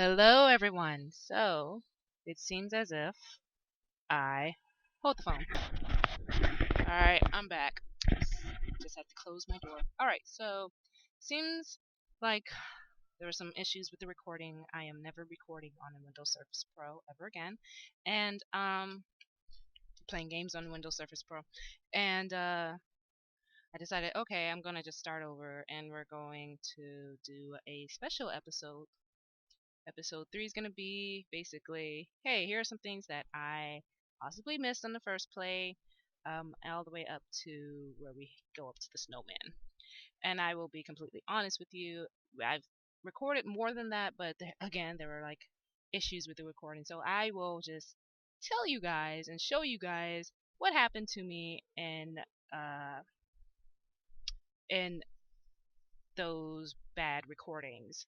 Hello, everyone. So, it seems as if I hold the phone. Alright, I'm back. Just had to close my door. Alright, so, seems like there were some issues with the recording. I am never recording on a Windows Surface Pro ever again. And, playing games on Windows Surface Pro. And, I decided, okay, I'm gonna just start over and we're going to do a special episode. Episode 3 is going to be basically, hey, here are some things that I possibly missed on the first play, all the way up to where we go up to the snowman. And I will be completely honest with you, I've recorded more than that, but again, there were like issues with the recording. So I will just tell you guys and show you guys what happened to me in those bad recordings.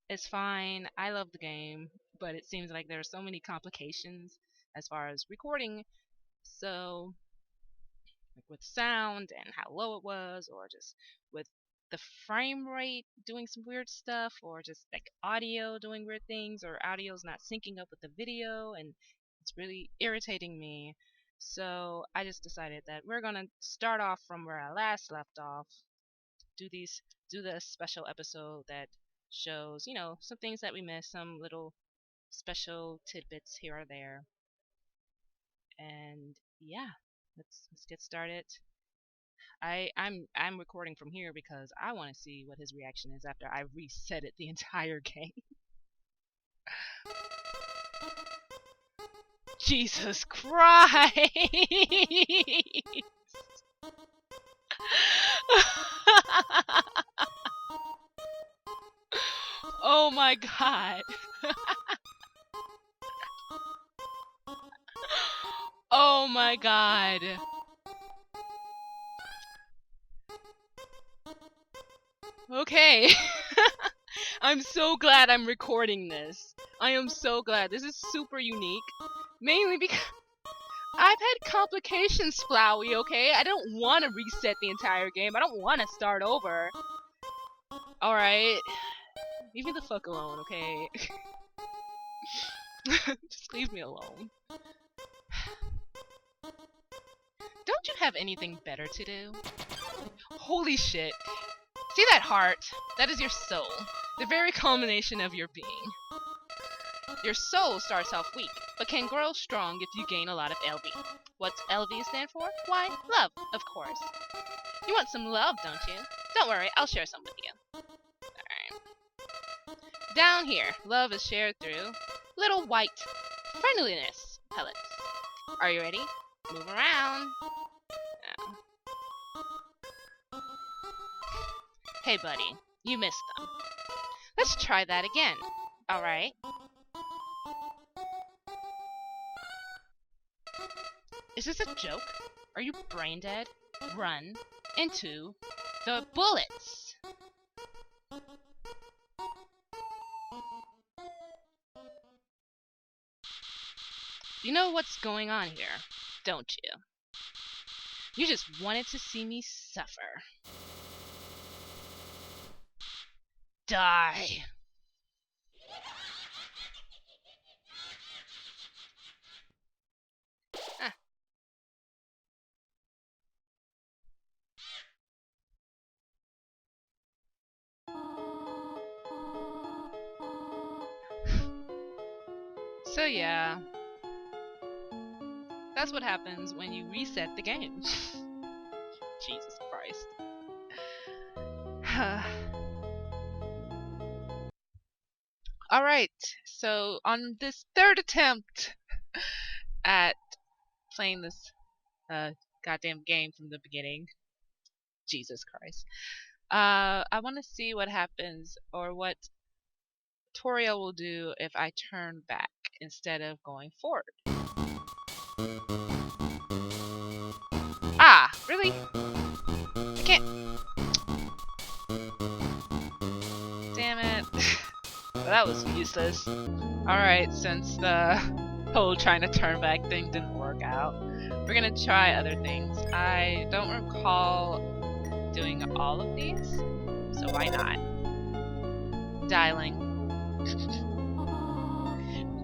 It's fine. I love the game, but it seems like there are so many complications as far as recording. So, like with sound and how low it was, or just with the frame rate doing some weird stuff, or just like audio doing weird things, or audio's not syncing up with the video, and it's really irritating me. So, I just decided that we're gonna start off from where I last left off, do this special episode that shows, some things that we missed, some little special tidbits here or there. And yeah, let's get started. I'm recording from here because I want to see what his reaction is after I reset it the entire game. Jesus Christ! Oh my god. Oh my god. Okay. I'm so glad I'm recording this. I am so glad. This is super unique. Mainly because I've had complications, Flowey, okay? I don't want to reset the entire game. I don't want to start over. Alright. Leave me the fuck alone, okay? Just leave me alone. Don't you have anything better to do? Holy shit. See that heart? That is your soul. The very culmination of your being. Your soul starts off weak, but can grow strong if you gain a lot of LV. What's LV stand for? Why, love, of course. You want some love, don't you? Don't worry, I'll share some with you. Alright. Down here, love is shared through little white friendliness pellets. Are you ready? Move around. Oh. Hey, buddy, you missed them. Let's try that again. Alright. Is this a joke? Are you brain dead? Run into the bullets! You know what's going on here, don't you? You just wanted to see me suffer. Die! Ah. So yeah, that's what happens when you reset the game. Jesus Christ. Alright, so on this third attempt at playing this goddamn game from the beginning, Jesus Christ, I want to see what happens, or what tutorial will do if I turn back instead of going forward. Ah, really? I can't. Damn it. Well, that was useless. Alright, since the whole trying to turn back thing didn't work out, we're gonna try other things. I don't recall doing all of these, so why not? Dialing.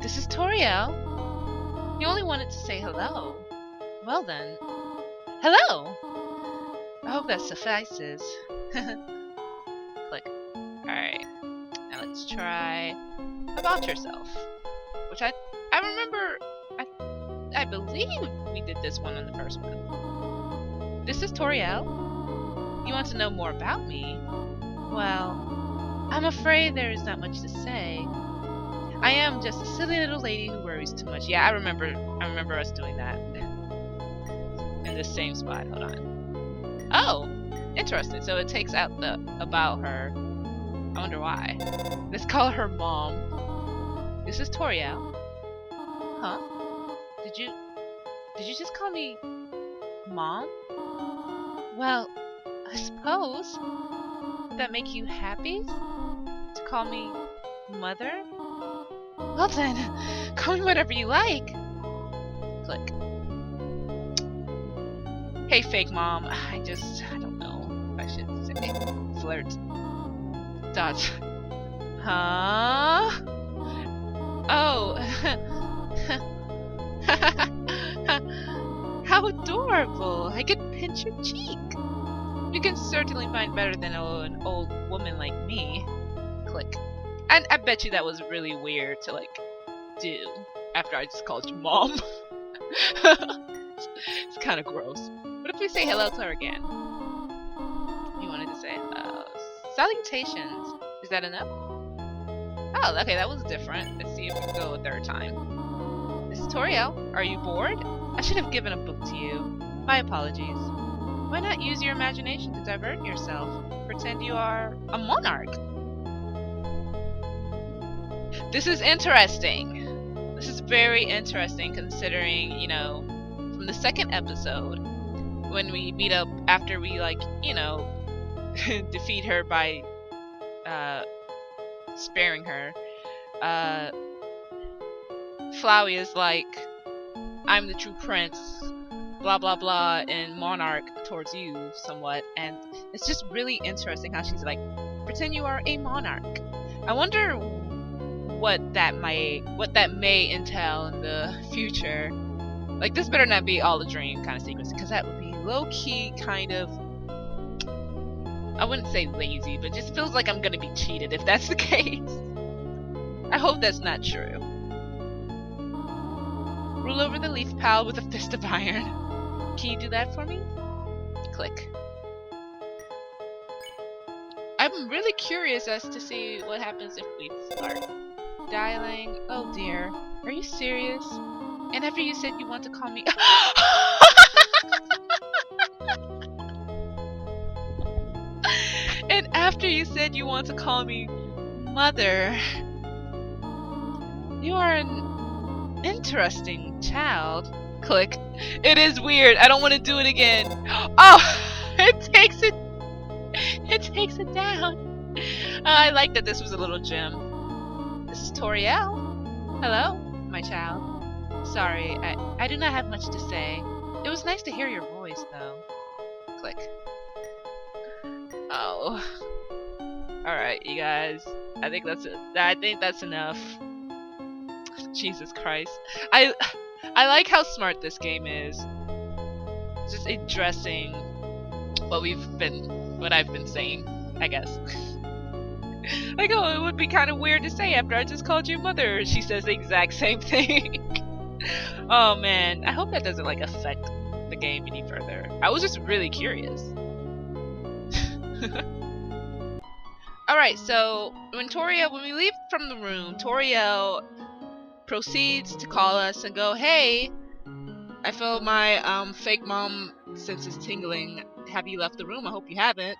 This is Toriel. You only wanted to say hello. Well then, hello! I hope that suffices. Click. Alright, now let's try about yourself. Which I remember, I believe we did this one on the first one. This is Toriel. You want to know more about me? Well, I'm afraid there is not much to say. I am just a silly little lady who worries too much. Yeah, I remember us doing that. In this same spot. Hold on. Oh! Interesting. So it takes out the about her. I wonder why. Let's call her Mom. This is Toriel. Huh? Did you just call me Mom? Well, I suppose. Would that make you happy? To call me Mother? Well then, call me whatever you like. Click. Hey, fake mom. I don't know if I should say flirt. Dot. Huh? Oh. How adorable. I could pinch your cheek. You can certainly find better than an old woman like me. Click. And I bet you that was really weird to, like, do after I just called you Mom. It's kind of gross. What if we say hello to her again? You wanted to say hello. Salutations. Is that enough? Oh, okay, that was different. Let's see if we can go a third time. This is Toriel. Are you bored? I should have given a book to you. My apologies. Why not use your imagination to divert yourself? Pretend you are a monarch. This is interesting. This is very interesting considering, you know, from the second episode, when we meet up after we, like, you know, defeat her by sparing her, Flowey is like, I'm the true prince, blah blah blah, and monarch towards you somewhat, and it's just really interesting how she's like, pretend you are a monarch. I wonder what that may entail in the future. Like, this better not be all a dream kind of sequence, because that would be low-key kind of, I wouldn't say lazy, but just feels like I'm gonna be cheated if that's the case. I hope that's not true. Rule over the leaf pal with a fist of iron. Can you do that for me? Click. I'm really curious as to see what happens if we flirt. Dialing. Oh dear. Are you serious? And after you said you want to call me... And after you said you want to call me Mother... You are an interesting child. Click. It is weird. I don't want to do it again. Oh! It takes it down. I like that this was a little gem. This is Toriel. Hello, my child. Sorry, I do not have much to say. It was nice to hear your voice, though. Click. Oh. Alright, you guys. I think that's it. I think that's enough. Jesus Christ. I like how smart this game is. Just addressing what I've been saying, I guess. Like, oh, it would be kind of weird to say after I just called you Mother. She says the exact same thing. Oh man, I hope that doesn't, like, affect the game any further. I was just really curious. Alright, so when we leave from the room, Toriel proceeds to call us and go, hey, I feel my fake mom senses tingling. Have you left the room? I hope you haven't.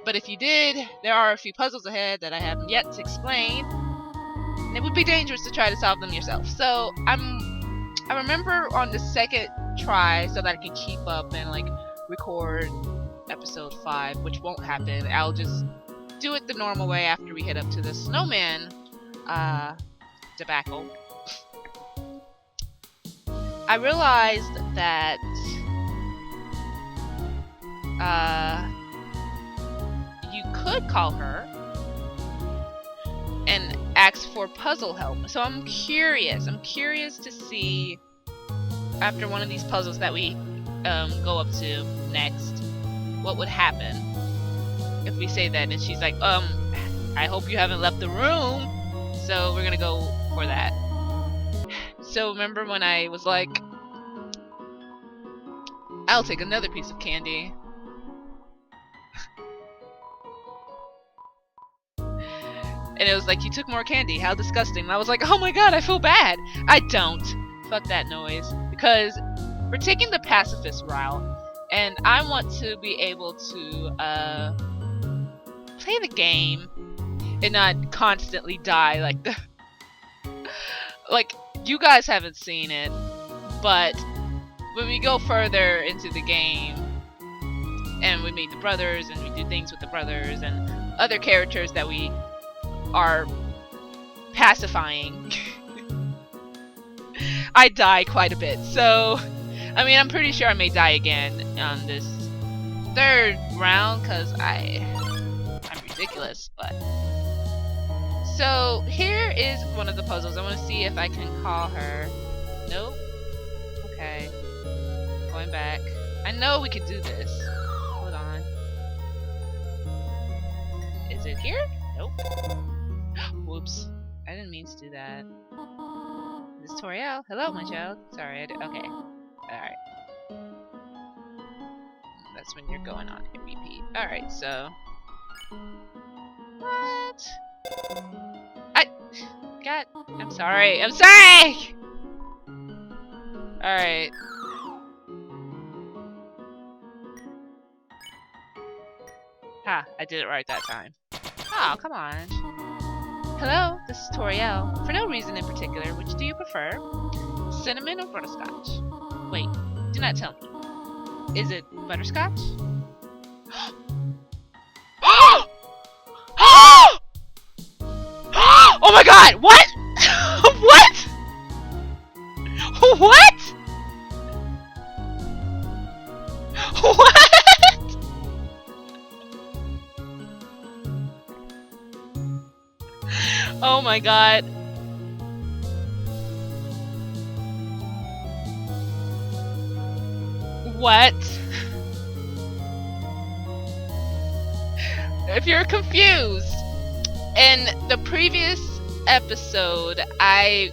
But if you did, there are a few puzzles ahead that I haven't yet to explain. And it would be dangerous to try to solve them yourself. So I remember on the second try, so that I can keep up and, like, record episode 5, which won't happen. I'll just do it the normal way after we head up to the snowman debacle. I realized that you could call her and asks for puzzle help. So I'm curious. I'm curious to see, after one of these puzzles that we go up to next, what would happen if we say that. And she's like, I hope you haven't left the room. So we're gonna go for that. So remember when I was like, I'll take another piece of candy. And it was like, you took more candy. How disgusting. And I was like, oh my god, I feel bad. I don't. Fuck that noise. Because we're taking the pacifist route. And I want to be able to play the game and not constantly die like the... Like, you guys haven't seen it. But when we go further into the game and we meet the brothers and we do things with the brothers and other characters that we are pacifying, I die quite a bit. So, I mean, I'm pretty sure I may die again on this third round because I'm ridiculous. But so here is one of the puzzles. I want to see if I can call her. Nope. Okay. Going back. I know we could do this. Hold on. Is it here? Nope. Whoops. I didn't mean to do that. This is Toriel. Hello, my child. Sorry, okay. Alright. That's when you're going on a repeat. Alright, so... What? God, I'm sorry. I'm sorry! Alright. Ha, I did it right that time. Oh, come on. Hello, this is Toriel. For no reason in particular, which do you prefer? Cinnamon or butterscotch? Wait, do not tell me. Is it butterscotch? Oh my god! What? What? What? What? Oh my god. What? If you're confused, in the previous episode, I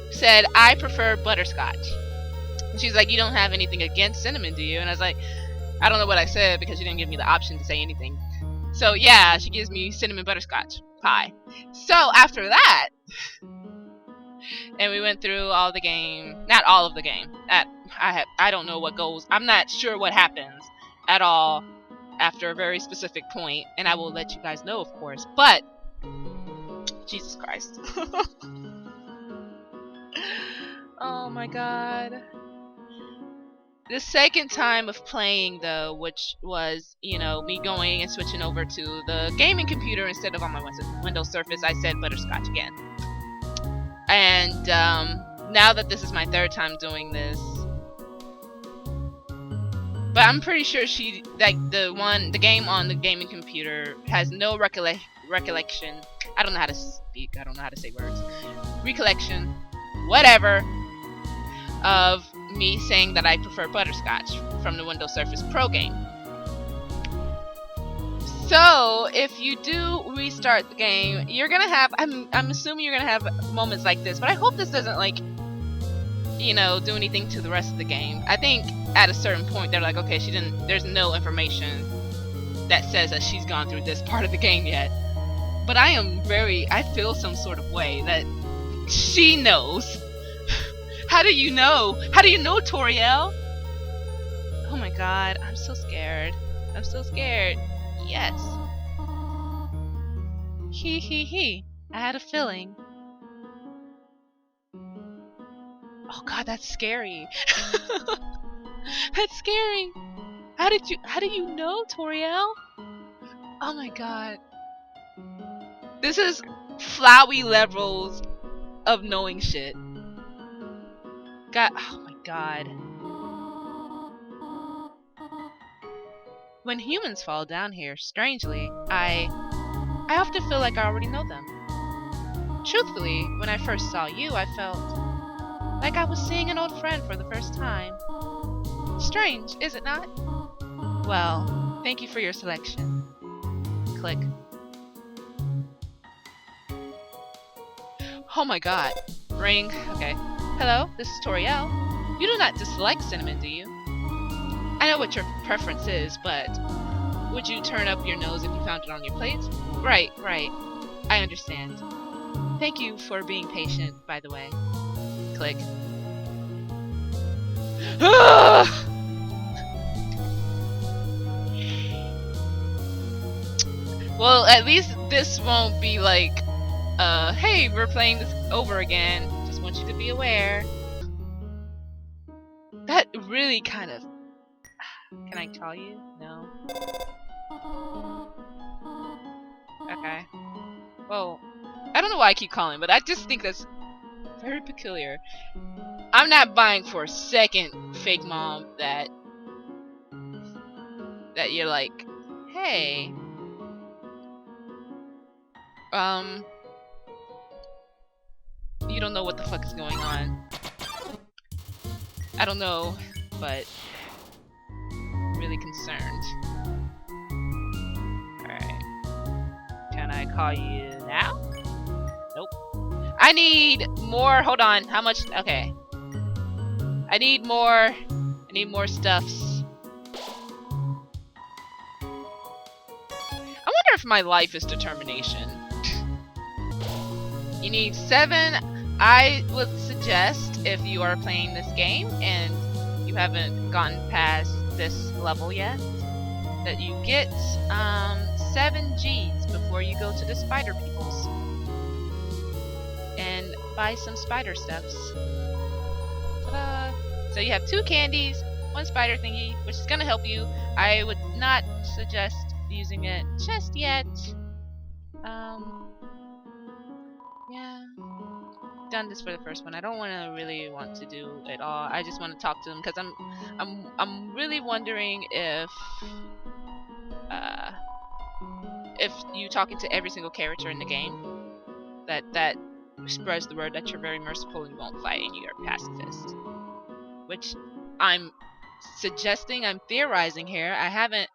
said I prefer butterscotch. And she's like, you don't have anything against cinnamon, do you? And I was like, I don't know what I said because you didn't give me the option to say anything. So yeah, she gives me cinnamon butterscotch pie. So after that, and we went through all the game, not all of the game. I don't know what goes. I'm not sure what happens at all after a very specific point, and I will let you guys know, of course. But Jesus Christ. Oh my god. The second time of playing, though, which was, you know, me going and switching over to the gaming computer instead of on my Windows Surface, I said butterscotch again. And now that this is my third time doing this, but I'm pretty sure she, like, the game on the gaming computer has no recollection. I don't know how to speak. I don't know how to say words. Recollection, whatever, of me saying that I prefer butterscotch from the Windows Surface Pro game. So if you do restart the game, you're gonna have, I'm assuming you're gonna have moments like this, but I hope this doesn't, like, you know, do anything to the rest of the game. I think at a certain point they're like, okay, there's no information that says that she's gone through this part of the game yet. But I feel some sort of way that she knows. How do you know? How do you know, Toriel? Oh my god, I'm so scared. I'm so scared. Yes. He. I had a feeling. Oh god, that's scary. That's scary. How do you know, Toriel? Oh my god. This is flowey levels of knowing shit. God, oh my god. When humans fall down here, strangely, I often feel like I already know them. Truthfully, when I first saw you, I felt like I was seeing an old friend for the first time. Strange, is it not? Well, thank you for your selection. Click. Oh my god. Ring. Okay. Hello, this is Toriel. You do not dislike cinnamon, do you? I know what your preference is, but would you turn up your nose if you found it on your plate? Right. I understand. Thank you for being patient, by the way. Click. Well, at least this won't be like, hey, we're playing this over again. Just want you to be aware. That really kind of... Can I call you? No. Okay. Well, I don't know why I keep calling, but I just think that's very peculiar. I'm not buying for a second, fake mom, that you're like, hey, you don't know what the fuck is going on. I don't know, but really concerned. Alright. Can I call you now? Nope. I need more. Hold on. How much? Okay. I need more stuffs. I wonder if my life is determination. You need 7. I would suggest, if you are playing this game and you haven't gotten past this level yet, that you get 7 G's before you go to the spider peoples and buy some spider stuffs. Ta-da! So you have 2 candies, 1 spider thingy, which is gonna help you. I would not suggest using it just yet. Yeah. Done this for the first one. I don't really want to do it all. I just want to talk to them because I'm really wondering if you talking to every single character in the game, that spreads the word that you're very merciful and you won't fight and you're a pacifist. Which I'm suggesting, I'm theorizing here. I haven't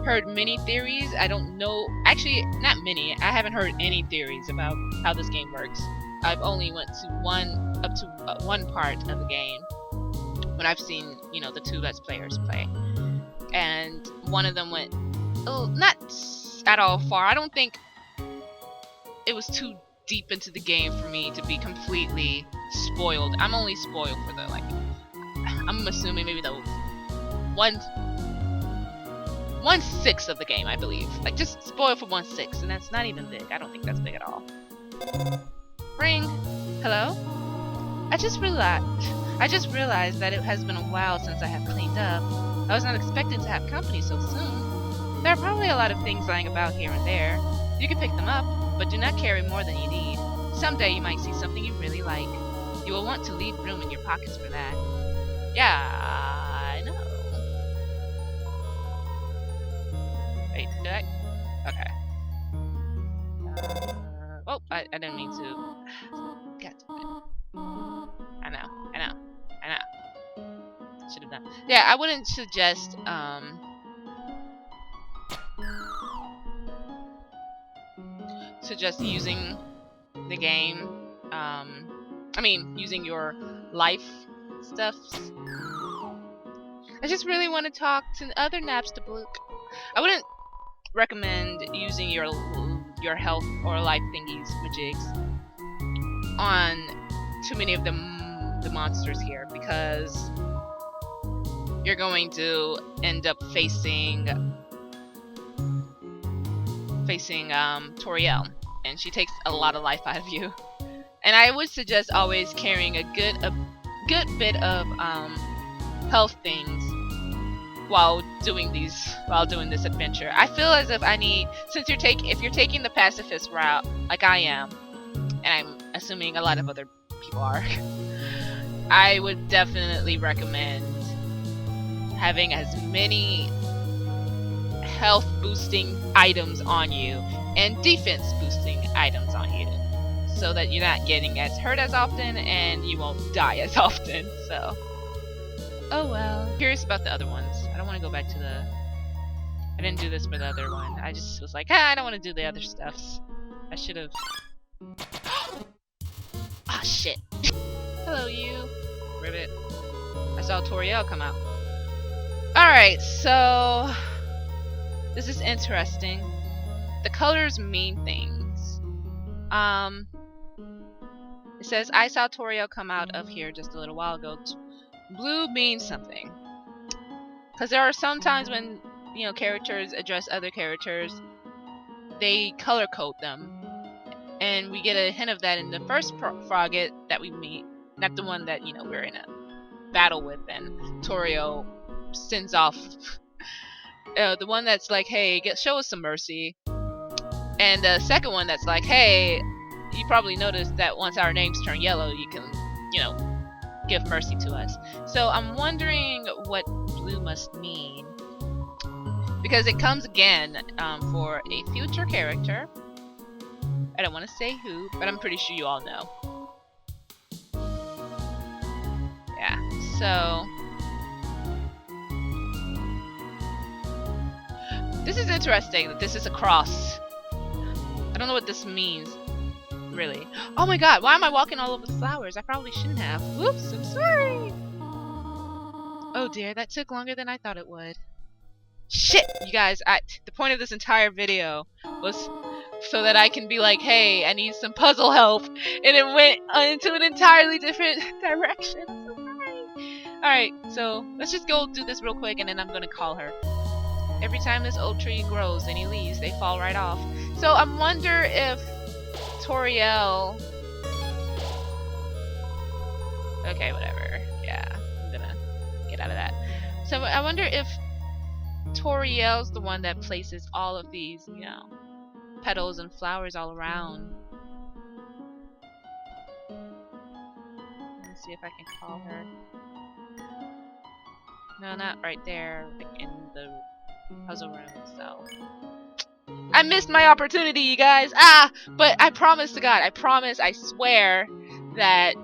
heard many theories. I don't know, actually not many. I haven't heard any theories about how this game works. I've only went to one part of the game when I've seen, you know, the 2 Let's Players play, and one of them went not at all far. I don't think it was too deep into the game for me to be completely spoiled. I'm only spoiled for the, like, I'm assuming maybe the 1/6 of the game, I believe. Like, just spoiled for 1/6, and that's not even big. I don't think that's big at all. Ring. Hello? I just realized that it has been a while since I have cleaned up. I was not expecting to have company so soon. There are probably a lot of things lying about here and there. You can pick them up, but do not carry more than you need. Someday you might see something you really like. You will want to leave room in your pockets for that. Yeah, I know. Wait, did I? Okay. Oh, I didn't mean to. God damn it. I know. Should have done. Yeah, I wouldn't suggest using the game. I mean, using your life stuffs. I just really want to talk to other Napstablook. I wouldn't recommend using your health or life thingies, majigs, on too many of the monsters here, because you're going to end up facing Toriel, and she takes a lot of life out of you. And I would suggest always carrying a good bit of health things while doing this adventure. I feel as if I need, since if you're taking the pacifist route like I am, and I'm assuming a lot of other people are, I would definitely recommend having as many health boosting items on you and defense boosting items on you, so that you're not getting as hurt as often and you won't die as often. So, oh well. Curious about the other ones. I don't want to go back to the... I didn't do this for the other one. I just was like, I don't want to do the other stuffs. I should have... Ah, shit. Hello, you. Ribbit. I saw Toriel come out. Alright, so... this is interesting. The colors mean things. It says, I saw Toriel come out of here just a little while ago. Blue means something. Because there are some times when, you know, characters address other characters, they color code them. And we get a hint of that in the first Frogget that we meet. Not the one that, you know, we're in a battle with and Toriel sends off. The one that's like, hey, show us some mercy. And the second one that's like, hey, you probably noticed that once our names turn yellow, you can, you know, give mercy to us. So I'm wondering what blue must mean. Because it comes again for a future character. I don't want to say who, but I'm pretty sure you all know. Yeah, so... this is interesting that this is a cross. I don't know what this means, really. Oh my god, why am I walking all over the flowers? I probably shouldn't have. Whoops, I'm sorry. Oh dear, that took longer than I thought it would. Shit, you guys, the point of this entire video was so that I can be like, hey, I need some puzzle help. And it went into an entirely different direction. I'm so sorry. Alright, so let's just go do this real quick and then I'm gonna call her. Every time this old tree grows any leaves, they fall right off. So I wonder if Toriel... okay, whatever. Yeah, I'm gonna get out of that. So I wonder if Toriel's the one that places all of these, you know, petals and flowers all around. Let's see if I can call her. No, not right there, like in the puzzle room itself. I missed my opportunity, you guys! Ah! But I promise to God, I swear that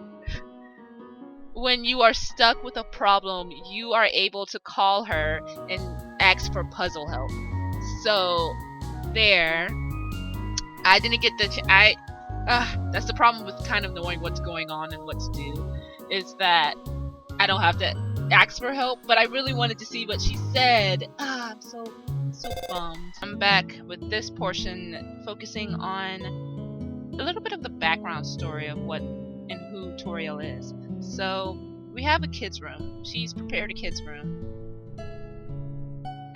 when you are stuck with a problem, you are able to call her and ask for puzzle help. So, there. I didn't get the that's the problem with kind of knowing what's going on and what to do, is that I don't have to ask for help, but I really wanted to see what she said. I'm so bummed. I'm back with this portion focusing on a little bit of the background story of what and who Toriel is. So we have a kid's room. She's prepared a kid's room.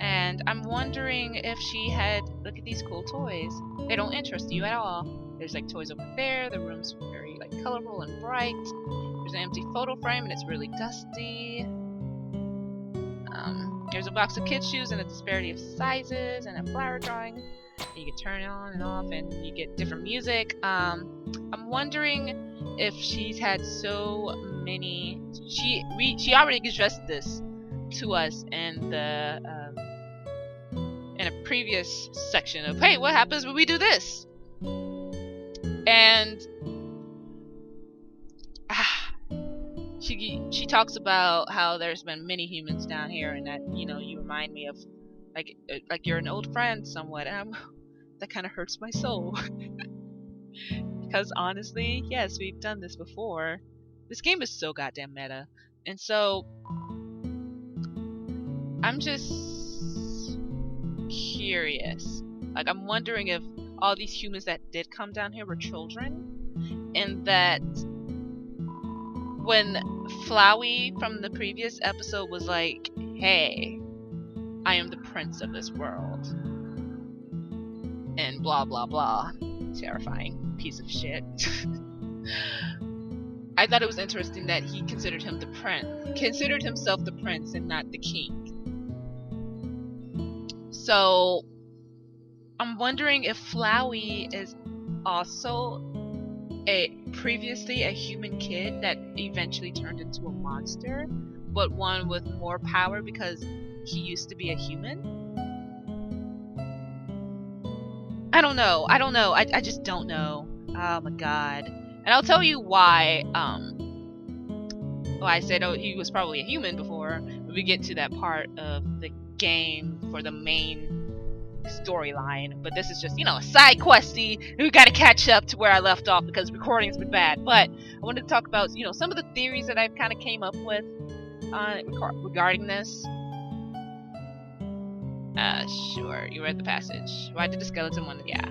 And I'm wondering if she had, look at these cool toys. They don't interest you at all. There's like toys over there. The room's very like colorful and bright. There's an empty photo frame and it's really dusty. There's a box of kids' shoes and a disparity of sizes and a flower drawing. And you can turn it on and off and you get different music. I'm wondering if she's had so many. She already addressed this to us in the in a previous section of, hey, what happens when we do this? And she talks about how there's been many humans down here, and that, you know, you remind me of like you're an old friend somewhat, and that kind of hurts my soul. Because honestly, yes, we've done this before. This game is so goddamn meta, and so I'm just curious. Like, I'm wondering if all these humans that did come down here were children, and that when Flowey from the previous episode was like, hey, I am the prince of this world, and blah blah blah, terrifying piece of shit. I thought it was interesting that he considered himself the prince and not the king. So I'm wondering if Flowey is also previously a human kid that eventually turned into a monster, but one with more power because he used to be a human. I don't know. I just don't know. Oh my god. And I'll tell you why, I said, oh, he was probably a human before we get to that part of the game for the main storyline. But this is just, a side questy. We gotta catch up to where I left off because recording's been bad. But I wanted to talk about, some of the theories that I've kind of came up with regarding this. Sure, you read the passage. Why did the skeleton want to... Yeah.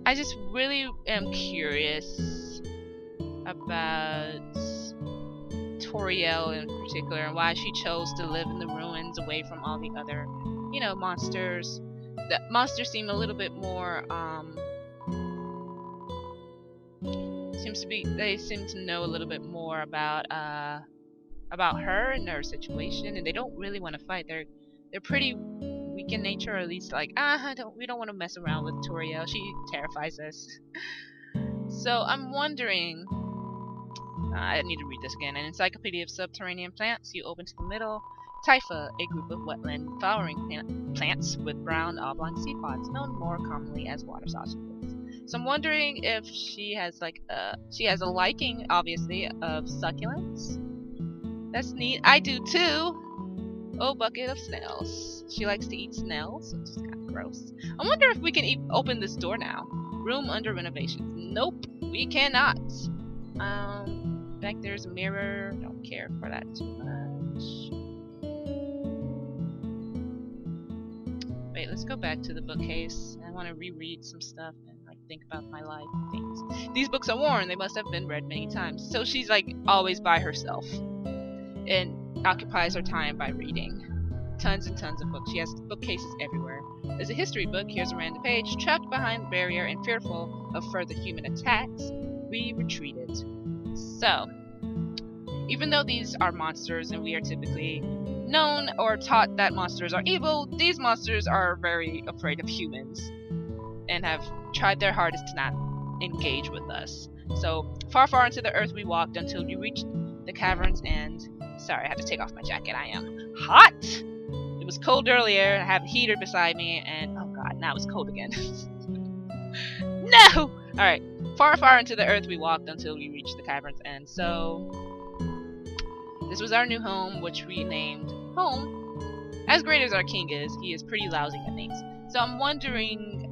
I just really am curious about Toriel in particular and why she chose to live in the ruins away from all the other, monsters. The monsters seem a little bit more, they seem to know a little bit more about her and her situation, and they don't really want to fight. They're pretty weak in nature, or at least like, we don't want to mess around with Toriel. She terrifies us. So I'm wondering, I need to read this again. An encyclopedia of subterranean plants. You open to the middle. Typha, a group of wetland flowering plants with brown oblong seed pods, known more commonly as water solubles. So I'm wondering if she has a liking, obviously, of succulents. That's neat. I do too. Oh, bucket of snails. She likes to eat snails, which is kind of gross. I wonder if we can open this door now. Room under renovations. Nope, we cannot. Back there's a mirror. Don't care for that too much. Wait, let's go back to the bookcase. I want to reread some stuff and think about my life and things. These books are worn. They must have been read many times. So she's always by herself and occupies her time by reading. Tons and tons of books. She has bookcases everywhere. There's a history book. Here's a random page. Trapped behind the barrier and fearful of further human attacks, we retreated. So, even though these are monsters and we are typically known or taught that monsters are evil, these monsters are very afraid of humans and have tried their hardest to not engage with us. So, far into the earth we walked until we reached the cavern's end. Sorry, I had to take off my jacket. I am hot! It was cold earlier. I have a heater beside me, and oh god, now it's cold again. No! Alright. Far into the earth we walked until we reached the cavern's end. So, this was our new home, which we named Home. As great as our king is, he is pretty lousy at names. So I'm wondering,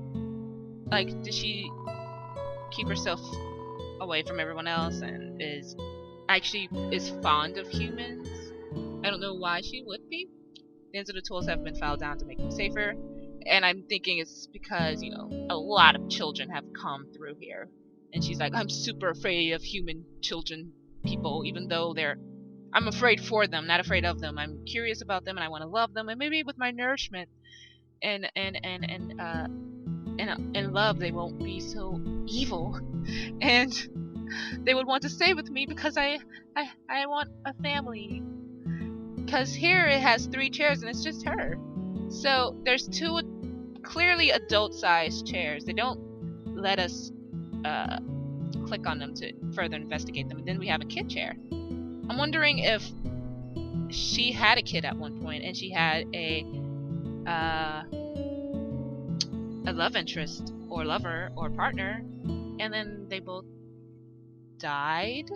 did she keep herself away from everyone else and is fond of humans? I don't know why she would be. The ends of the tools have been filed down to make them safer. And I'm thinking it's because, a lot of children have come through here. And she's like, I'm super afraid of human children, people, even though I'm afraid for them, not afraid of them. I'm curious about them and I want to love them. And maybe with my nourishment and love, they won't be so evil. And they would want to stay with me because I want a family. Because here it has 3 chairs and it's just her. So there's 2 clearly adult-sized chairs. They don't let us click on them to further investigate them. And then we have a kid chair. I'm wondering if she had a kid at one point and she had a love interest or lover or partner, and then they both died,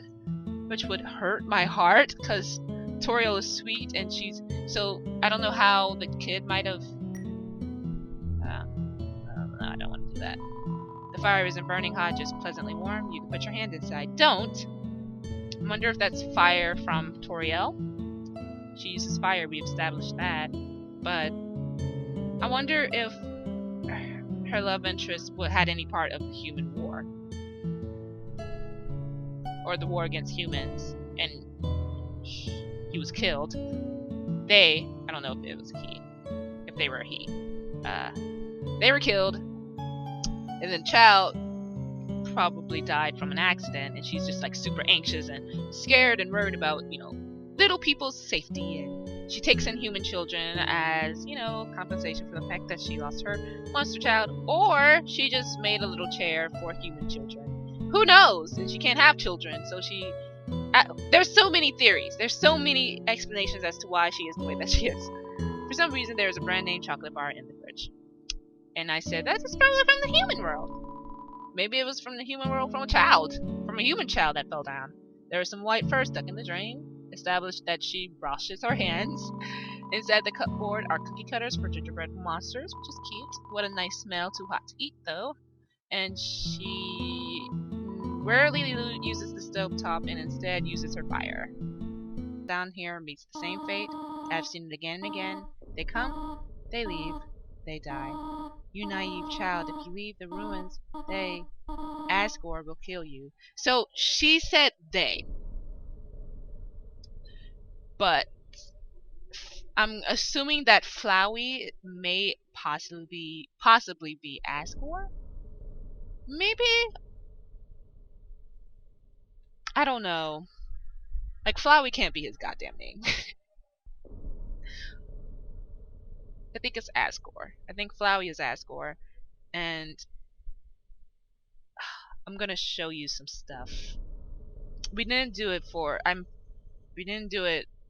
which would hurt my heart because Toriel is sweet and so I don't know how the kid might have. No, I don't want to do that. The fire isn't burning hot, just pleasantly warm. You can put your hand inside. Don't. I wonder if that's fire from Toriel. She uses fire, we've established that. But I wonder if her love interest had any part of the human war. Or the war against humans. And he was killed. I don't know if it was he. If they were a he. They were killed. And then child probably died from an accident, and she's just super anxious and scared and worried about, little people's safety, and she takes in human children as, compensation for the fact that she lost her monster child, or she just made a little chair for human children. Who knows? And she can't have children, so there's so many theories. There's so many explanations as to why she is the way that she is. For some reason, there's a brand name chocolate bar in the fridge. And I said, that's probably from the human world. Maybe it was from the human world, from a human child that fell down. There was some white fur stuck in the drain. Established that she washes her hands. Inside the cupboard are cookie cutters for gingerbread monsters, which is cute. What a nice smell, too hot to eat though. And she rarely uses the stove top and instead uses her fire. Down here meets the same fate. I've seen it again and again. They come, they leave, they die. You naive child, if you leave the ruins, they, Asgore, will kill you. So she said they. But I'm assuming that Flowey may possibly be Asgore? Maybe? I don't know. Like, Flowey can't be his goddamn name. I think it's Asgore. I think Flowey is Asgore. And I'm gonna show you some stuff. We didn't do it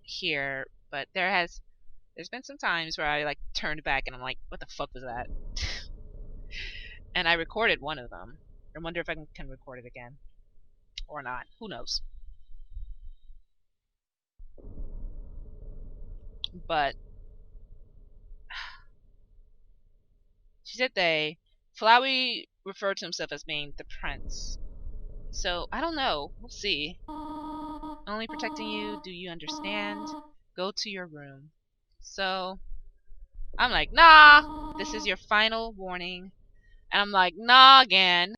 here, but there's been some times where I like turned back and I'm like, what the fuck was that? And I recorded one of them. I wonder if I can record it again. Or not. Who knows? But she said they. Flowey referred to himself as being the prince. So, I don't know. We'll see. Only protecting you, do you understand? Go to your room. So, I'm like, nah! This is your final warning. And I'm like, nah again.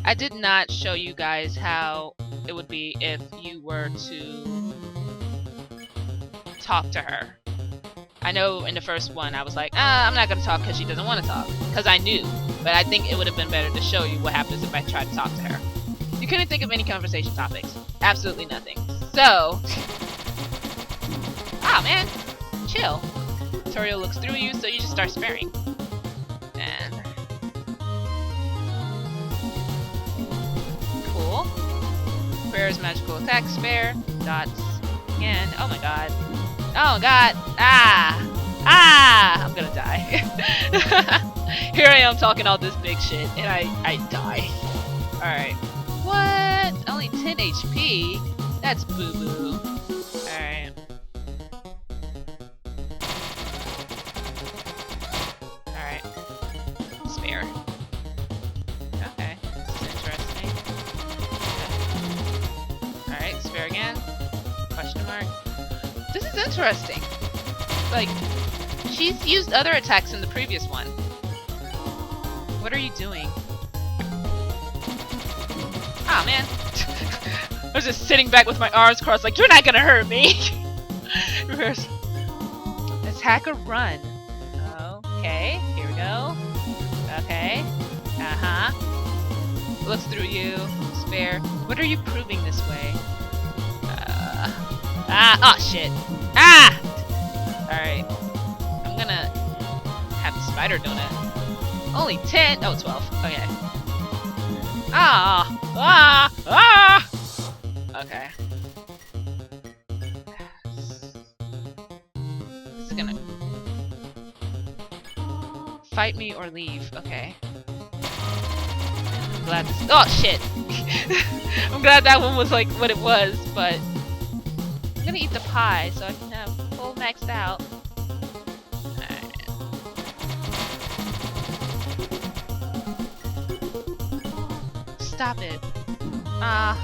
I did not show you guys how it would be if you were to talk to her. I know in the first one I was like, I'm not going to talk because she doesn't want to talk. Because I knew. But I think it would have been better to show you what happens if I tried to talk to her. You couldn't think of any conversation topics. Absolutely nothing. So... ah, man. Chill. Tutorial looks through you, so you just start sparing. And... cool. Spare's magical attack. Spare. Dots. Again. Oh my god. Oh god. Ah! Ah! I'm gonna die. Here I am talking all this big shit, and I die. Alright. What? Only 10 HP? That's boo-boo. Alright. Alright. Spare. Okay. This is interesting. Okay. Alright, spare again. Question mark. This is interesting. Like, she's used other attacks in the previous one. What are you doing? Ah, man. I was just sitting back with my arms crossed like, you're not gonna hurt me! Reverse. Attack or run. Okay, here we go. Okay. Uh-huh. Looks through you. Spare. What are you proving this way? Oh shit. Ah! Alright. I'm gonna have the spider donut. Only 10? Oh, 12. Okay. Ah! Ah! Ah! Okay. This is gonna... fight me or leave. Okay. I'm glad this... oh, shit! I'm glad that one was like what it was, but... I'm gonna eat the pie so I can have full maxed out. Stop it. Oh!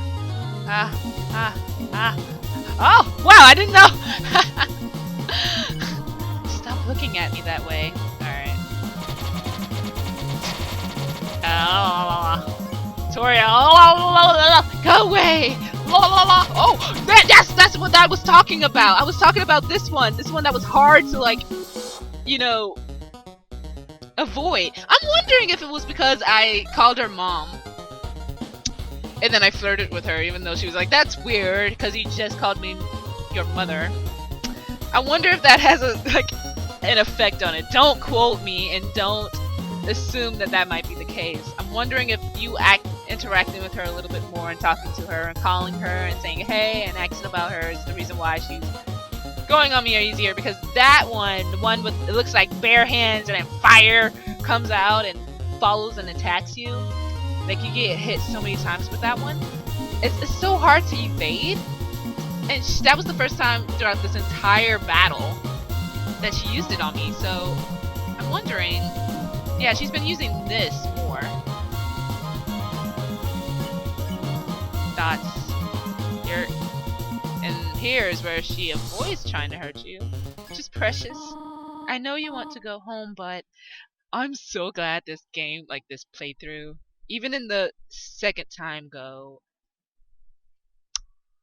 Wow, I didn't know! Stop looking at me that way. Alright. Toria. Go away! Oh! That's what I was talking about! I was talking about this one! This one that was hard to, like, you know, avoid. I'm wondering if it was because I called her mom. And then I flirted with her, even though she was like, that's weird, because you just called me your mother. I wonder if that has an effect on it. Don't quote me, and don't assume that that might be the case. I'm wondering if you interacting with her a little bit more, and talking to her, and calling her, and saying hey, and asking about her is the reason why she's going on me easier, because that one, the one with, it looks like bare hands, and then fire comes out and follows and attacks you. Like, you get hit so many times with that one. It's so hard to evade. And that was the first time throughout this entire battle that she used it on me. So I'm wondering, yeah, she's been using this more. Dots. Here. And here's where she avoids trying to hurt you. Just precious. I know you want to go home, but I'm so glad this game, like this playthrough, even in the second time go,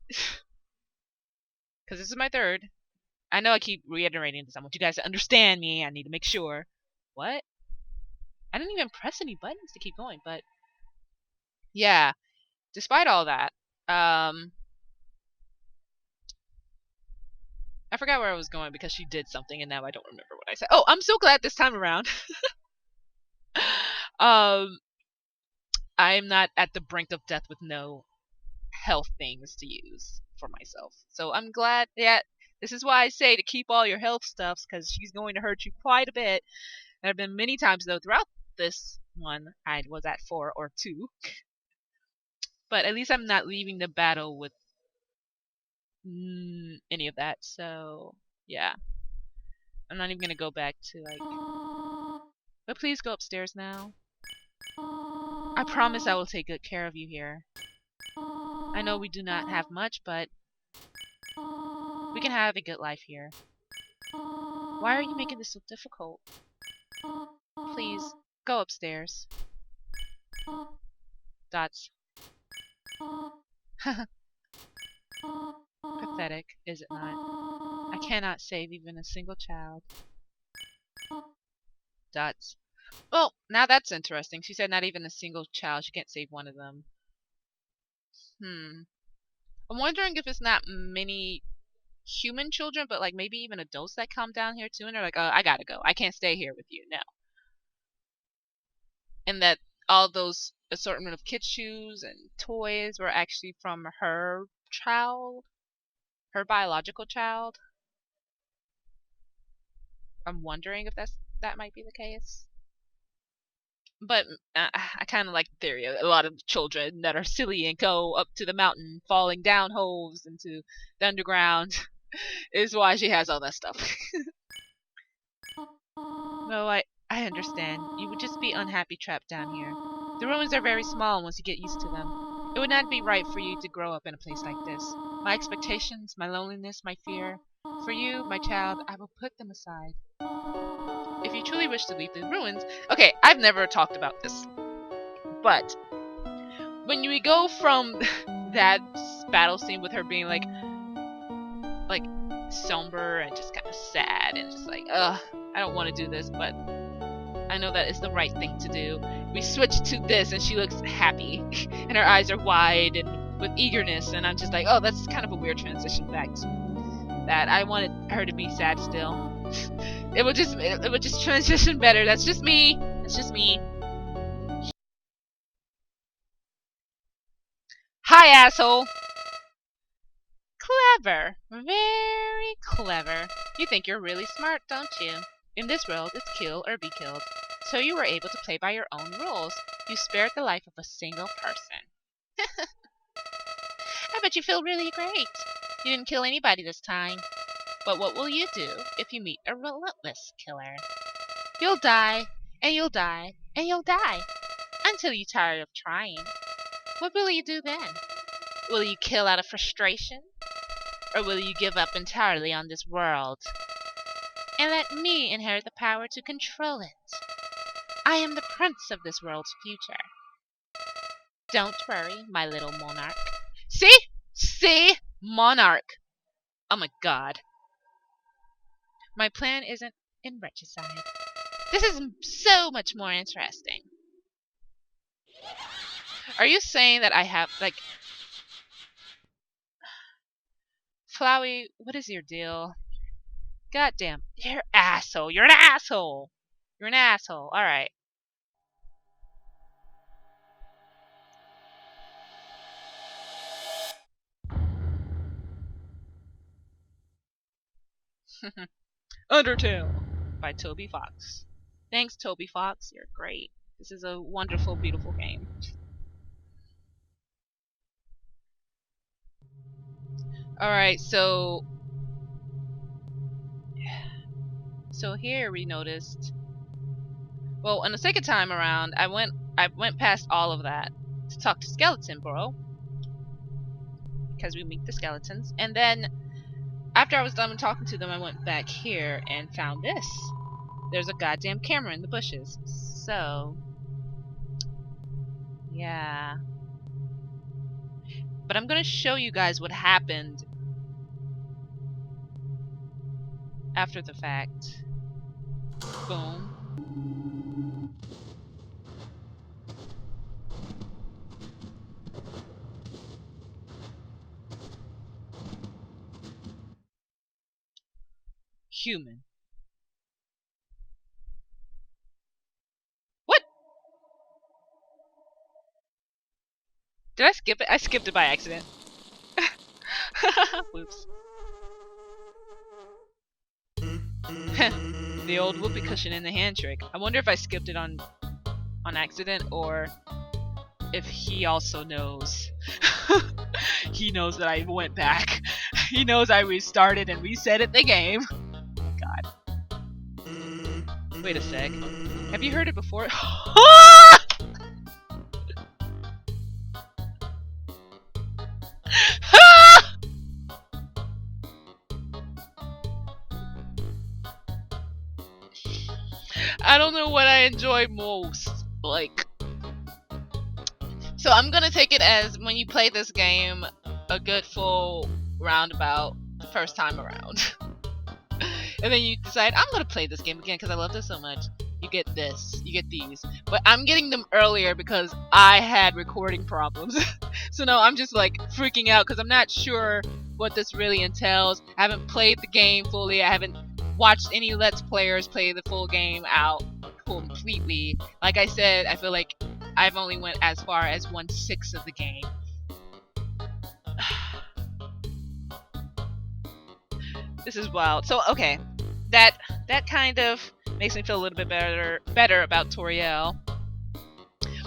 because this is my third. I know I keep reiterating this. I want you guys to understand me. I need to make sure. What? I didn't even press any buttons to keep going, but yeah. Despite all that, I forgot where I was going because she did something and now I don't remember what I said. Oh, I'm so glad this time around. I am not at the brink of death with no health things to use for myself. So I'm glad. Yeah, this is why I say to keep all your health stuffs, because she's going to hurt you quite a bit. There have been many times though throughout this one I was at 4 or 2, but at least I'm not leaving the battle with any of that. So yeah, I'm not even gonna go back to like. But please go upstairs now. I promise I will take good care of you here. I know we do not have much, but we can have a good life here. Why are you making this so difficult? Please, go upstairs. Dots. Pathetic, is it not? I cannot save even a single child. Dots. Well, now that's interesting. She said not even a single child. She can't save one of them. I'm wondering if it's not many human children, but like maybe even adults that come down here too, and they're like, "Oh, I gotta go. I can't stay here with you now." And that all those assortment of kids' shoes and toys were actually from her child, her biological child. I'm wondering if that might be the case. But I kind of like the theory. A lot of children that are silly and go up to the mountain, falling down holes into the underground, is why she has all that stuff. No, I understand. You would just be unhappy trapped down here. The ruins are very small once you get used to them. It would not be right for you to grow up in a place like this. My expectations, my loneliness, my fear. For you, my child, I will put them aside. If you truly wish to leave the ruins... Okay, I've never talked about this. But when we go from that battle scene with her being like somber and just kind of sad and just like, ugh, I don't want to do this, but I know that is the right thing to do. We switch to this and she looks happy and her eyes are wide and with eagerness, and I'm just like, oh, that's kind of a weird transition back to that. I wanted her to be sad still. It would just transition better. That's just me. That's just me. Hi, asshole. Clever. Very clever. You think you're really smart, don't you? In this world, it's kill or be killed. So you were able to play by your own rules. You spared the life of a single person. I bet you feel really great. You didn't kill anybody this time. But what will you do if you meet a relentless killer? You'll die, and you'll die, and you'll die, until you tire of trying. What will you do then? Will you kill out of frustration? Or will you give up entirely on this world and let me inherit the power to control it? I am the prince of this world's future. Don't worry, my little monarch. See? See? Monarch. Oh my god. My plan isn't in regicide. This is so much more interesting. Are you saying that I have, like... Flowey, what is your deal? Goddamn. You're an asshole. You're an asshole. You're an asshole. Alright. Undertale by Toby Fox. Thanks, Toby Fox. You're great. This is a wonderful, beautiful game. Alright, so here we noticed. Well, on the second time around, I went past all of that to talk to Skeleton Bro, because we meet the skeletons, and then after I was done talking to them, I went back here and found this. There's a goddamn camera in the bushes. So yeah. But I'm gonna show you guys what happened after the fact. Boom. Human. What? Did I skip it? I skipped it by accident. Whoops. The old whoopee cushion and the hand trick. I wonder if I skipped it on accident, or if he also knows. He knows that I went back. He knows I restarted and resetted the game. God. Wait a sec. Have you heard it before? I don't know what I enjoy most. Like, so I'm gonna take it as when you play this game a good full roundabout the first time around. And then you decide, I'm gonna play this game again because I love this so much. You get this, you get these. But I'm getting them earlier because I had recording problems. So no, I'm just like freaking out because I'm not sure what this really entails. I haven't played the game fully. I haven't watched any Let's Players play the full game out completely. Like I said, I feel like I've only went as far as 1/6 of the game. This is wild. So okay, that kind of makes me feel a little bit better about Toriel.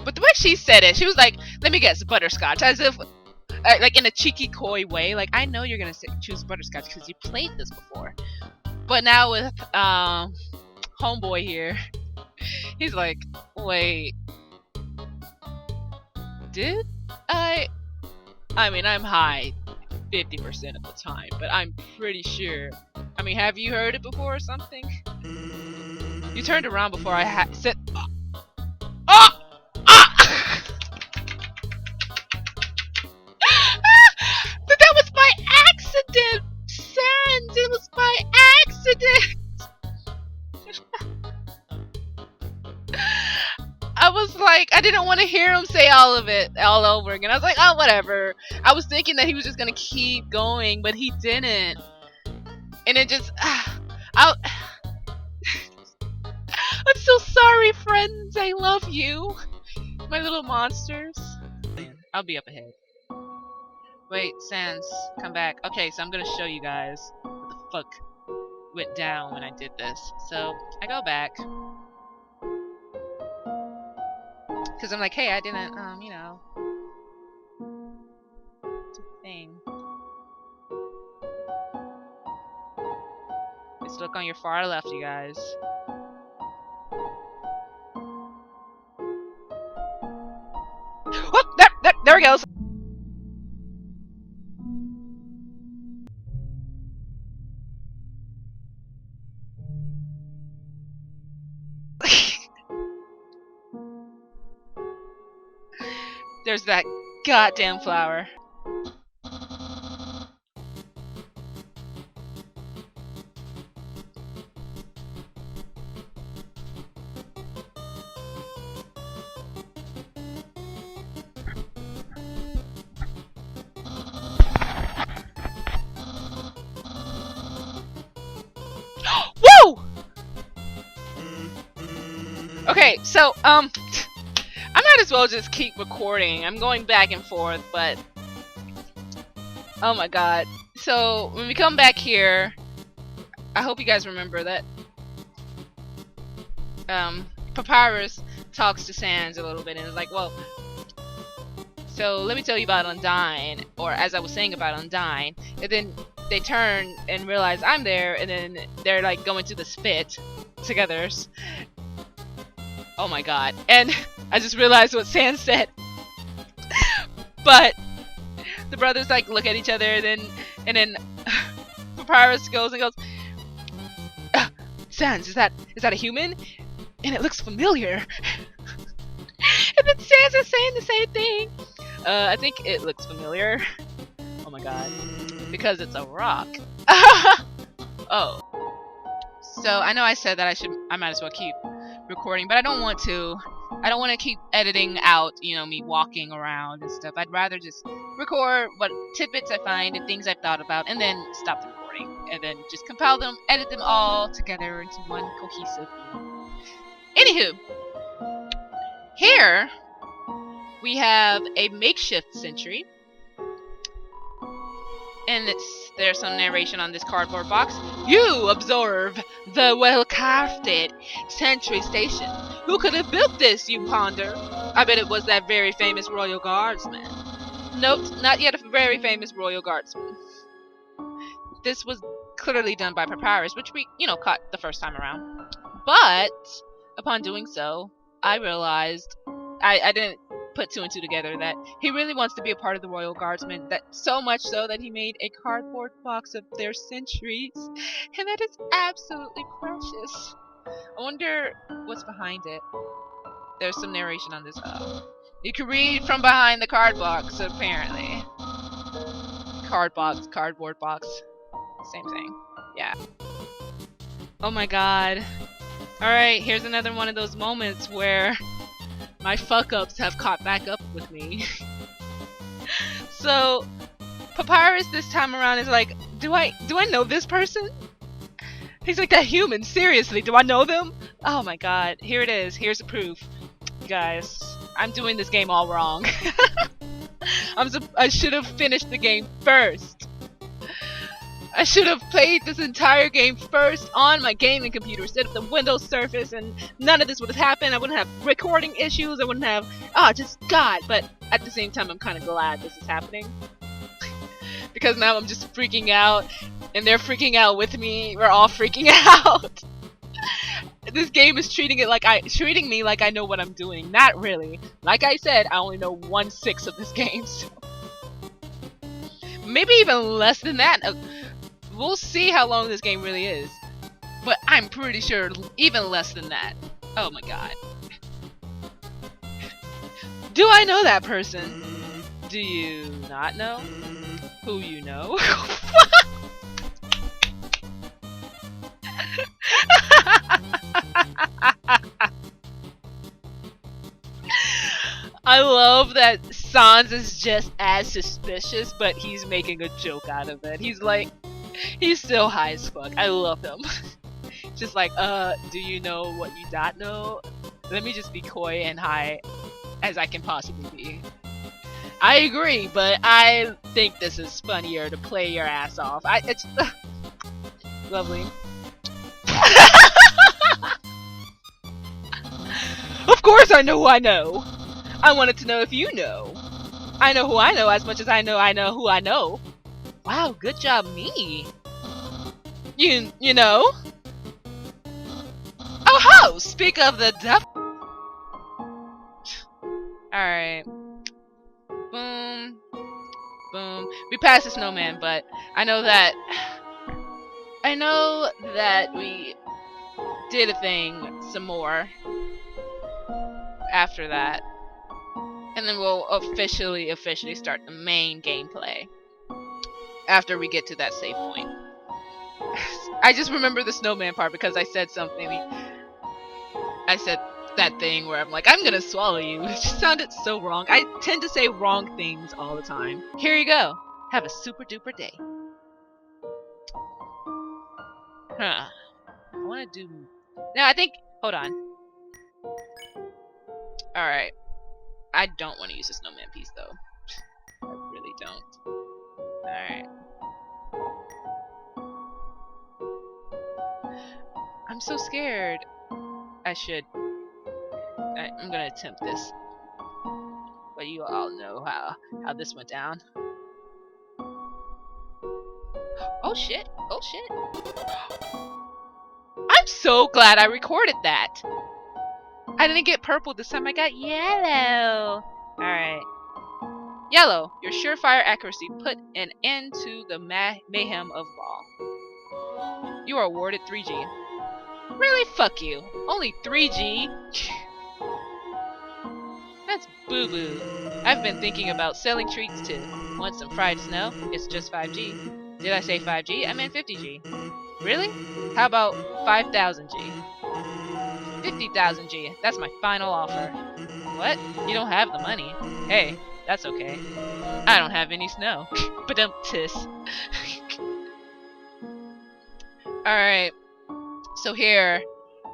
But the way she said it, she was like, "Let me guess, butterscotch," as if like in a cheeky, coy way. Like, I know you're gonna choose butterscotch because you played this before. But now with homeboy here, he's like, "Wait, did I mean, I'm high 50% of the time, but I'm pretty sure. I mean, have you heard it before or something?" You turned around before I said, "Oh! Ah!" But that was by accident, Sans. It was by accident. I was like, I didn't want to hear him say all of it all over again. I was like, oh, whatever. I was thinking that he was just gonna keep going, but he didn't. And it just, I'm so sorry, friends. I love you, my little monsters. I'll be up ahead. Wait, Sans, come back. Okay, so I'm gonna show you guys what the fuck went down when I did this. So I go back. Because I'm like, hey, I didn't, you know, do the thing. Just look on your far left, you guys. Whoop! There it goes! There's that goddamn flower. Woo! Okay, so, I might as well just keep recording. I'm going back and forth, but oh my god. So, when we come back here, I hope you guys remember that Papyrus talks to Sans a little bit and is like, well, so let me tell you about Undyne, or as I was saying about Undyne, and then they turn and realize I'm there, and then they're like going to the spit together. Oh my god. And I just realized what Sans said. But the brothers like look at each other, and then Papyrus goes, Sans, is that a human? And it looks familiar. And then Sans is saying the same thing. I think it looks familiar. Oh my god. Because it's a rock. Oh. So I know I said that I might as well keep recording, but I don't want to. I don't want to keep editing out, me walking around and stuff. I'd rather just record what tidbits I find and things I've thought about, and then stop the recording, and then just compile them, edit them all together into one cohesive. Anywho, here we have a makeshift sentry, and there's some narration on this cardboard box. You observe the well-crafted sentry station. Who could have built this, you ponder? I bet it was that very famous royal guardsman. Nope, not yet a very famous royal guardsman. This was clearly done by Papyrus, which we, caught the first time around. But upon doing so, I realized I didn't put two and two together that he really wants to be a part of the Royal Guardsmen, that so much so that he made a cardboard box of their sentries, and that is absolutely precious. I wonder what's behind it. There's some narration on this. You can read from behind the card box, apparently. Card box, cardboard box, same thing. Yeah. Oh my god. Alright, here's another one of those moments where my fuck-ups have caught back up with me. So, Papyrus this time around is like, do I know this person? He's like, that human, seriously, do I know them? Oh my god, here it is, here's the proof. Guys, I'm doing this game all wrong. I should have finished the game first. I should have played this entire game first on my gaming computer instead of the Windows Surface, and none of this would have happened. I wouldn't have recording issues. I wouldn't have... just God. But at the same time, I'm kind of glad this is happening. Because now I'm just freaking out, and they're freaking out with me. We're all freaking out. This game is treating me like I know what I'm doing. Not really. Like I said, I only know 1/6 of this game. So. Maybe even less than that. We'll see how long this game really is. But I'm pretty sure even less than that. Oh my god. Do I know that person? Do you not know who you know? I love that Sans is just as suspicious, but he's making a joke out of it. He's still high as fuck. I love him. Just like, do you know what you don't know? Let me just be coy and high as I can possibly be. I agree, but I think this is funnier to play your ass off. It's lovely. Of course I know who I know. I wanted to know if you know. I know who I know as much as I know who I know. Wow, good job me. You know? Oh ho! Speak of the devil. Alright. Boom. Boom. We passed the snowman, but I know that we did a thing some more after that. And then we'll officially start the main gameplay after we get to that save point. I just remember the snowman part because I said something. I said that thing where I'm like, I'm gonna swallow you. It just sounded so wrong. I tend to say wrong things all the time. Here you go. Have a super duper day. Huh. I wanna do... No, I think... Hold on. Alright. I don't want to use the snowman piece though. I really don't. Alright. I'm so scared. I should. I'm gonna attempt this. But you all know how this went down. Oh shit! Oh shit! I'm so glad I recorded that! I didn't get purple this time, I got yellow! Alright. Yellow, your surefire accuracy put an end to the mayhem of ball. You are awarded 3G. Really? Fuck you. Only 3G? That's boo-boo. I've been thinking about selling treats too. Want some fried snow? It's just 5G. Did I say 5G? I meant 50G. Really? How about 5,000G? 50,000G. That's my final offer. What? You don't have the money. Hey, that's okay. I don't have any snow. Ba-dum-tis. Alright. So here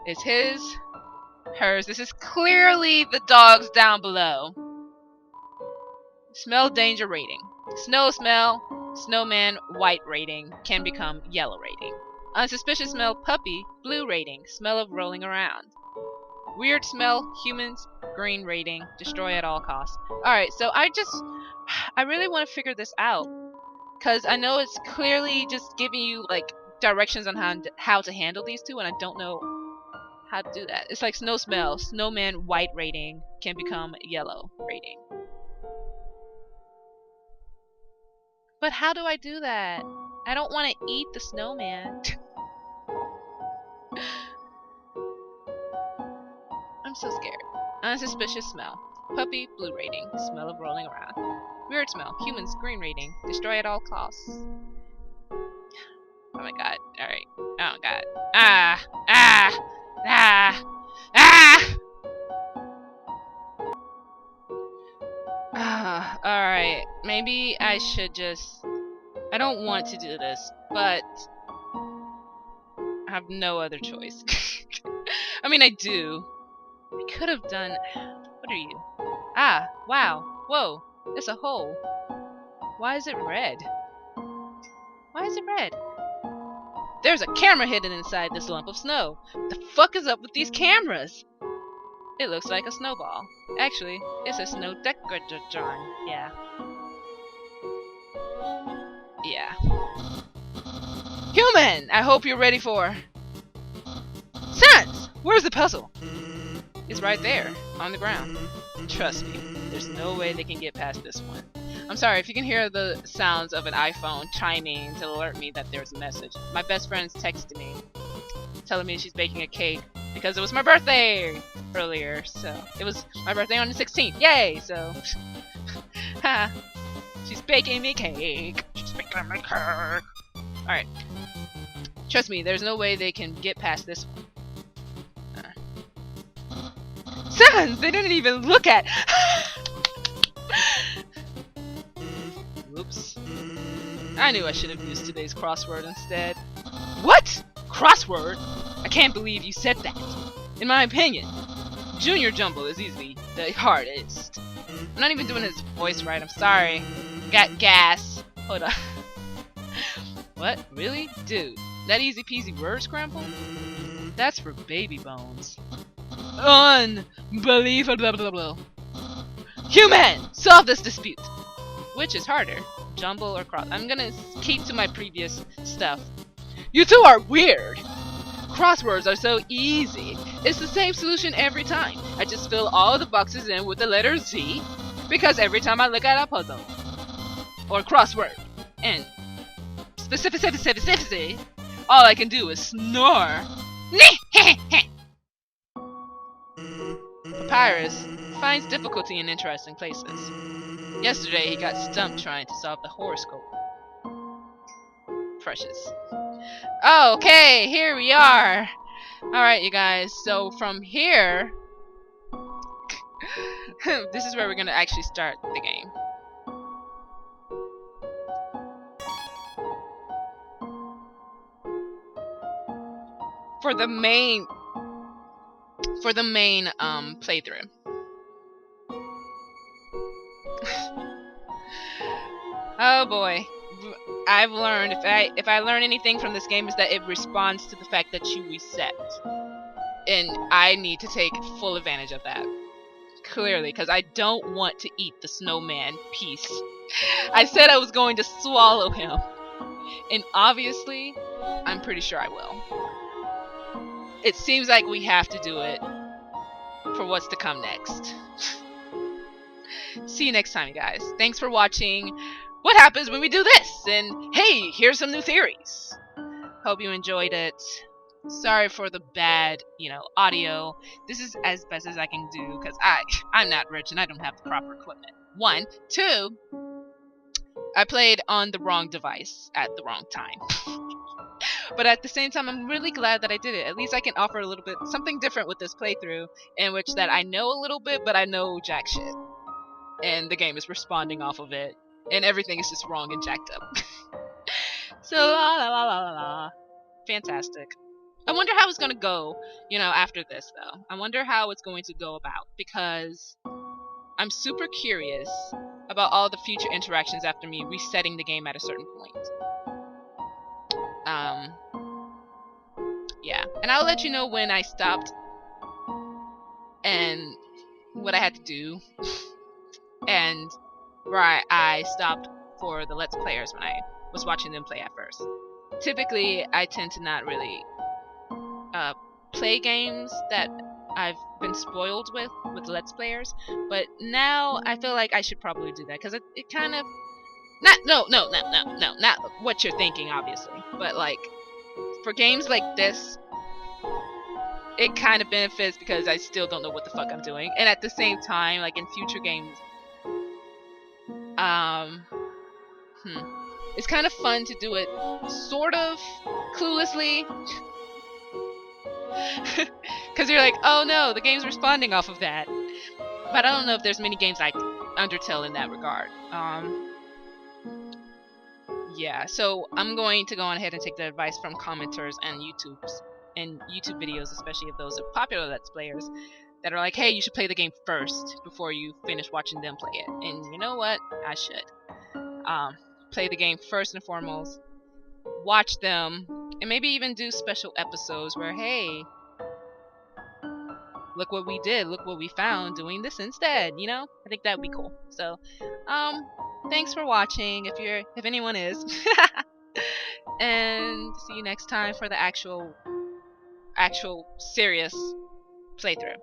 is his, hers. This is clearly the dogs down below. Smell danger rating. Snow smell, snowman white rating can become yellow rating. Unsuspicious smell puppy blue rating. Smell of rolling around. Weird smell humans green rating. Destroy at all costs. Alright, so I really want to figure this out. Because I know it's clearly just giving you like directions on how to handle these two, and I don't know how to do that. It's like snow smell, snowman white rating can become yellow rating. But how do I do that? I don't want to eat the snowman. I'm so scared. Unsuspicious smell. Puppy blue rating. Smell of rolling around. Weird smell. Humans green rating. Destroy at all costs. Oh my god. Alright. Oh god. Ah! Ah! Ah! Ah! Alright. Maybe I should just... I don't want to do this, but I have no other choice. I mean, I do. I could have done... What are you? Ah! Wow! Whoa! It's a hole. Why is it red? Why is it red? There's a camera hidden inside this lump of snow. The fuck is up with these cameras? It looks like a snowball. Actually, it's a snow decorator. Yeah. Yeah. Human! I hope you're ready for... Sans! Where's the puzzle? It's right there, on the ground. Trust me, there's no way they can get past this one. I'm sorry if you can hear the sounds of an iPhone chiming to alert me that there's a message. My best friend's texted me, telling me she's baking a cake because it was my birthday earlier. So it was my birthday on the 16th. Yay! So, ha, she's baking me cake. She's baking me cake. All right. Trust me, there's no way they can get past this one. Sons, they didn't even look at. Whoops. I knew I should have used today's crossword instead. What? Crossword? I can't believe you said that. In my opinion, Junior Jumble is easily the hardest. I'm not even doing his voice right, I'm sorry. Got gas. Hold on. What? Really? Dude, that easy peasy word scramble? That's for baby bones. Unbelievable. Human! Solve this dispute! Which is harder? Jumble or cross? I'm gonna keep to my previous stuff. You two are weird! Crosswords are so easy. It's the same solution every time. I just fill all the boxes in with the letter Z, because every time I look at a puzzle, or crossword, and specificity, all I can do is snore. Papyrus finds difficulty in interesting places. Yesterday he got stumped trying to solve the horoscope. Precious. Oh, okay, here we are. Alright, you guys, so from here, this is where we're gonna actually start the game. For the main playthrough. Oh boy. I've learned if I learn anything from this game is that it responds to the fact that you reset. And I need to take full advantage of that. Clearly, because I don't want to eat the snowman piece. I said I was going to swallow him. And obviously, I'm pretty sure I will. It seems like we have to do it for what's to come next. See you next time, guys. Thanks for watching What Happens When We Do This? And hey, here's some new theories. Hope you enjoyed it. Sorry for the bad, audio. This is as best as I can do because I'm not rich and I don't have the proper equipment. 1, 2, I played on the wrong device at the wrong time. But at the same time, I'm really glad that I did it. At least I can offer a little bit something different with this playthrough, in which that I know a little bit, but I know jack shit. And the game is responding off of it, and everything is just wrong and jacked up. So la la la la la. Fantastic. I wonder how it's gonna go, after this though. I wonder how it's going to go about, because I'm super curious about all the future interactions after me resetting the game at a certain point. Yeah, and I'll let you know when I stopped and what I had to do, and where I stopped for the Let's Players when I was watching them play at first. Typically, I tend to not really play games that I've been spoiled with Let's Players, but now I feel like I should probably do that, because it kind of not what you're thinking, obviously, but like for games like this, it kind of benefits because I still don't know what the fuck I'm doing, and at the same time, like in future games, it's kind of fun to do it sort of cluelessly. Because you're like, oh no, the game's responding off of that. But I don't know if there's many games like Undertale in that regard. Yeah, so I'm going to go on ahead and take the advice from commenters and YouTube videos, especially of those of popular Let's Players, that are like, hey, you should play the game first before you finish watching them play it. And you know what? I should. Play the game first and foremost, watch them, and maybe even do special episodes where, hey, look what we did, look what we found doing this instead, I think that would be cool. So, thanks for watching, if anyone is. And see you next time for the actual serious playthrough.